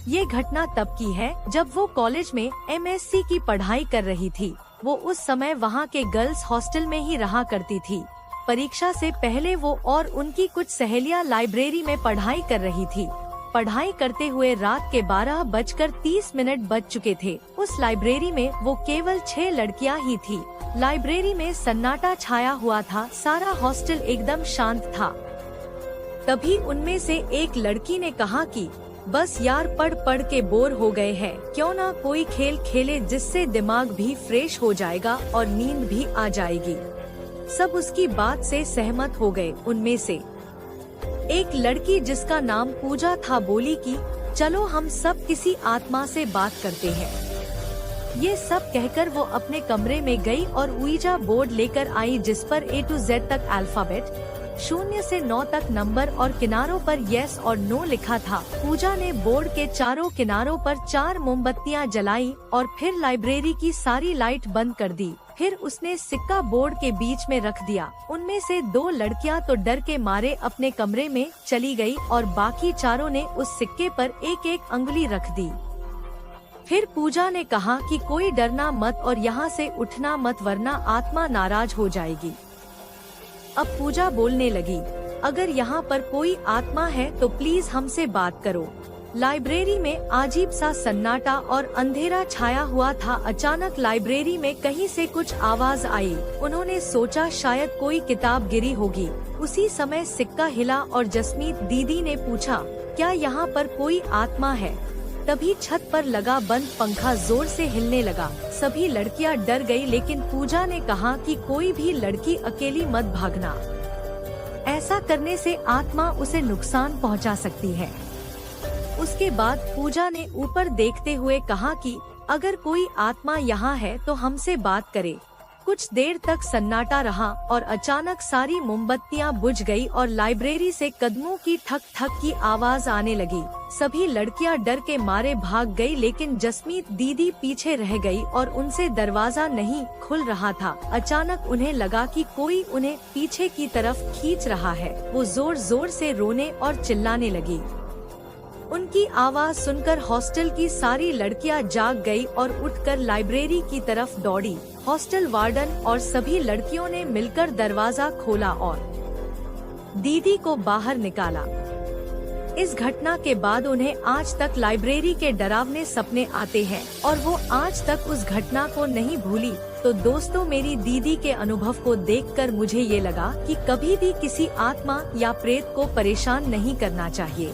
ये घटना तब की है जब वो कॉलेज में MSc की पढ़ाई कर रही थी। वो उस समय वहाँ के गर्ल्स हॉस्टल में ही रहा करती थी। परीक्षा से पहले वो और उनकी कुछ सहेलियां लाइब्रेरी में पढ़ाई कर रही थी। पढ़ाई करते हुए रात के 12:30 बज चुके थे। उस लाइब्रेरी में वो केवल 6 लड़कियां ही थी। लाइब्रेरी में सन्नाटा छाया हुआ था, सारा हॉस्टल एकदम शांत था। तभी उनमें से एक लड़की ने कहा कि बस यार, पढ़ पढ़ के बोर हो गए हैं, क्यों ना कोई खेल खेले जिससे दिमाग भी फ्रेश हो जाएगा और नींद भी आ जाएगी। सब उसकी बात से सहमत हो गए। उनमें से एक लड़की जिसका नाम पूजा था बोली कि चलो हम सब किसी आत्मा से बात करते हैं। ये सब कहकर वो अपने कमरे में गई और उइजा बोर्ड लेकर आई जिस पर A to Z तक अल्फाबेट, 0 से 9 तक नंबर और किनारों पर यस और नो लिखा था। पूजा ने बोर्ड के चारों किनारों पर 4 मोमबत्तियां जलाई और फिर लाइब्रेरी की सारी लाइट बंद कर दी। फिर उसने सिक्का बोर्ड के बीच में रख दिया। उनमें से 2 लड़कियां तो डर के मारे अपने कमरे में चली गई और बाकी चारों ने उस सिक्के पर एक एक अंगुली रख दी। फिर पूजा ने कहा कि कोई डरना मत और यहाँ से उठना मत, वरना आत्मा नाराज हो जाएगी। अब पूजा बोलने लगी, अगर यहाँ पर कोई आत्मा है तो प्लीज हमसे बात करो। लाइब्रेरी में अजीब सा सन्नाटा और अंधेरा छाया हुआ था। अचानक लाइब्रेरी में कहीं से कुछ आवाज आई। उन्होंने सोचा शायद कोई किताब गिरी होगी। उसी समय सिक्का हिला और जसमीत दीदी ने पूछा, क्या यहाँ पर कोई आत्मा है? तभी छत पर लगा बंद पंखा जोर से हिलने लगा। सभी लड़कियां डर गई, लेकिन पूजा ने कहा कि कोई भी लड़की अकेली मत भागना, ऐसा करने से आत्मा उसे नुकसान पहुंचा सकती है। उसके बाद पूजा ने ऊपर देखते हुए कहा कि अगर कोई आत्मा यहाँ है तो हमसे बात करे। कुछ देर तक सन्नाटा रहा और अचानक सारी मोमबत्तियां बुझ गई और लाइब्रेरी से कदमों की ठक ठक की आवाज आने लगी। सभी लड़कियां डर के मारे भाग गई, लेकिन जसमीत दीदी पीछे रह गई और उनसे दरवाजा नहीं खुल रहा था। अचानक उन्हें लगा कि कोई उन्हें पीछे की तरफ खींच रहा है। वो जोर जोर से रोने और चिल्लाने लगी। उनकी आवाज सुनकर हॉस्टल की सारी लड़कियां जाग गई और उठकर लाइब्रेरी की तरफ दौड़ी। हॉस्टल वार्डन और सभी लड़कियों ने मिलकर दरवाजा खोला और दीदी को बाहर निकाला। इस घटना के बाद उन्हें आज तक लाइब्रेरी के डरावने सपने आते हैं और वो आज तक उस घटना को नहीं भूली। तो दोस्तों, मेरी दीदी के अनुभव को देखकर मुझे ये लगा कि कभी भी किसी आत्मा या प्रेत को परेशान नहीं करना चाहिए।